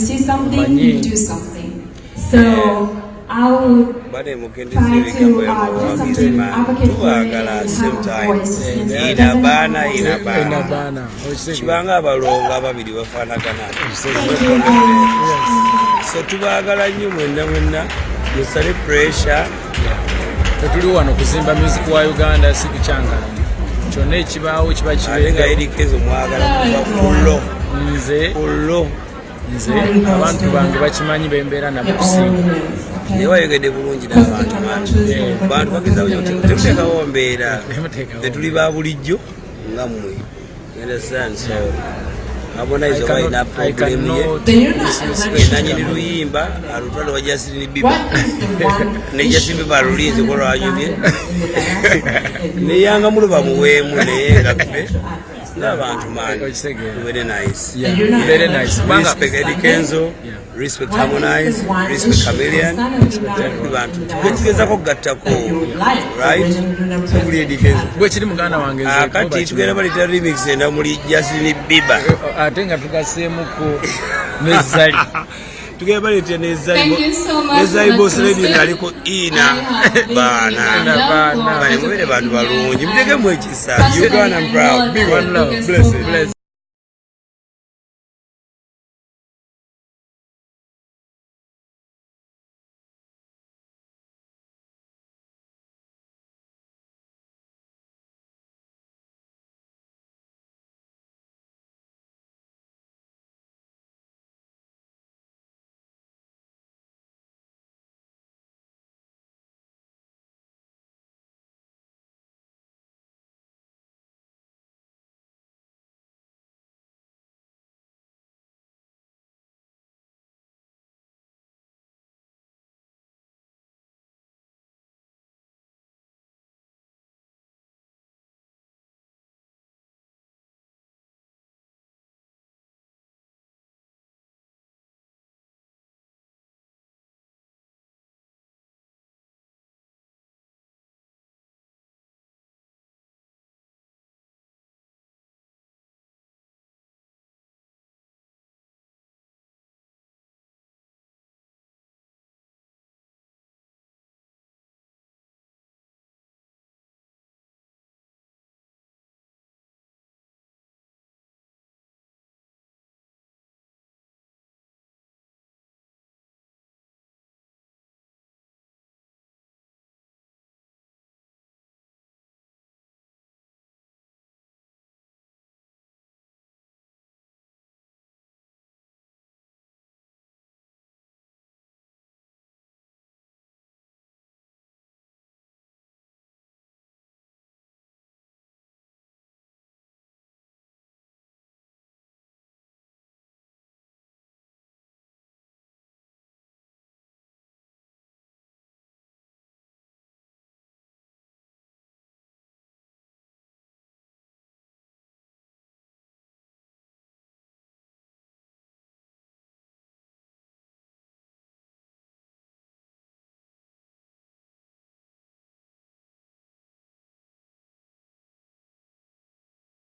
see something, you do something. So I would try to do something advocate for it and have a voice. It doesn't Inabana. Chibanga balonga babiri bafanagana. So tubagala nnyo mwenna musale pressure. Tetuli wano kuzimba music wa Uganda si kuchanga. Kyonna ekibaawo kiba kibenga erikezo mwagala kullo. Nze abantu bange bakimanyi bembeera nabo kusinga. Ne wayogedde bulungi n'abantu bantu bagezaawo temuteekawo mbeera tetuli ba bulijjo nga mmwe. Understand? So Harmonize walina problem ye nanyini luyimba alutwala wa Justin Bieber ne Justin Bieber alulinze ko lwanyumye ne yanga muluba muweemu naye nga ffe n'abantu man. Very nice. Very nice. Respect Eddie Kenzo, respect Harmonize, respect Chameleon, bantu tukigezako kugattako, right? Sobuli Eddie Kenzo gwe kiri muganda wange nze akati tugenda balita remix enda muli Justin Bieber ate nga tugaseemuko nezali tugenda balita nezali boss lady aliko ina bana bane mubere bantu balungi mutegemu ekisa. Uganda proud, big one love, bless it.